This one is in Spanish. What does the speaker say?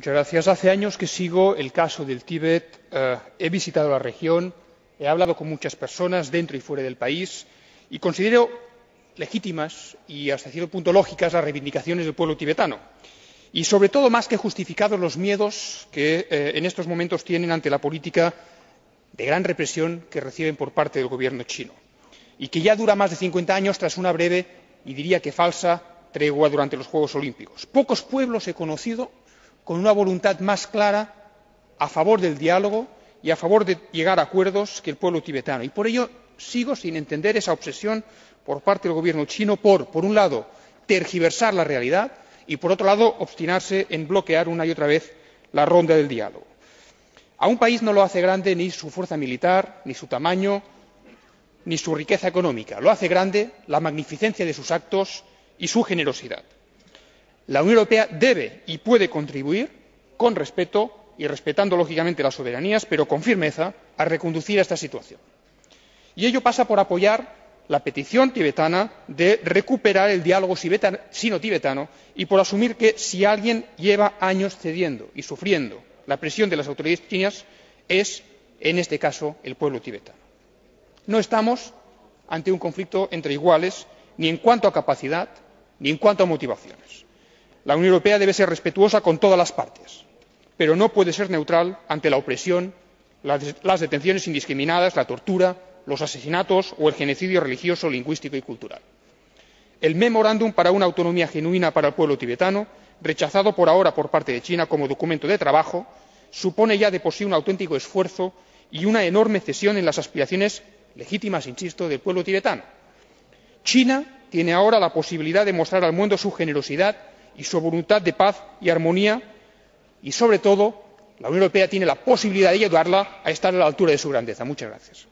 Hace años que sigo el caso del Tíbet, he visitado la región, he hablado con muchas personas dentro y fuera del país y considero legítimas y, hasta cierto punto, lógicas las reivindicaciones del pueblo tibetano y, sobre todo, más que justificados los miedos que en estos momentos tienen ante la política de gran represión que reciben por parte del Gobierno chino y que ya dura más de 50 años tras una breve y diría que falsa tregua durante los Juegos Olímpicos. Pocos pueblos he conocido con una voluntad más clara a favor del diálogo y a favor de llegar a acuerdos que el pueblo tibetano, y por ello sigo sin entender esa obsesión por parte del Gobierno chino por un lado, tergiversar la realidad y, por otro lado, obstinarse en bloquear una y otra vez la ronda del diálogo. A un país no lo hace grande ni su fuerza militar, ni su tamaño, ni su riqueza económica. Lo hace grande la magnificencia de sus actos y su generosidad. La Unión Europea debe y puede contribuir con respeto y respetando, lógicamente, las soberanías, pero con firmeza, a reconducir esta situación. Y ello pasa por apoyar la petición tibetana de recuperar el diálogo sino tibetano y por asumir que, si alguien lleva años cediendo y sufriendo la presión de las autoridades chinas, es, en este caso, el pueblo tibetano. No estamos ante un conflicto entre iguales, ni en cuanto a capacidad, ni en cuanto a motivaciones. La Unión Europea debe ser respetuosa con todas las partes, pero no puede ser neutral ante la opresión, las detenciones indiscriminadas, la tortura, los asesinatos o el genocidio religioso, lingüístico y cultural. El memorándum para una autonomía genuina para el pueblo tibetano, rechazado por ahora por parte de China como documento de trabajo, supone ya de por sí un auténtico esfuerzo y una enorme cesión en las aspiraciones legítimas, insisto, del pueblo tibetano. China tiene ahora la posibilidad de mostrar al mundo su generosidad y su voluntad de paz y armonía y, sobre todo, la Unión Europea tiene la posibilidad de ayudarla a estar a la altura de su grandeza. Muchas gracias.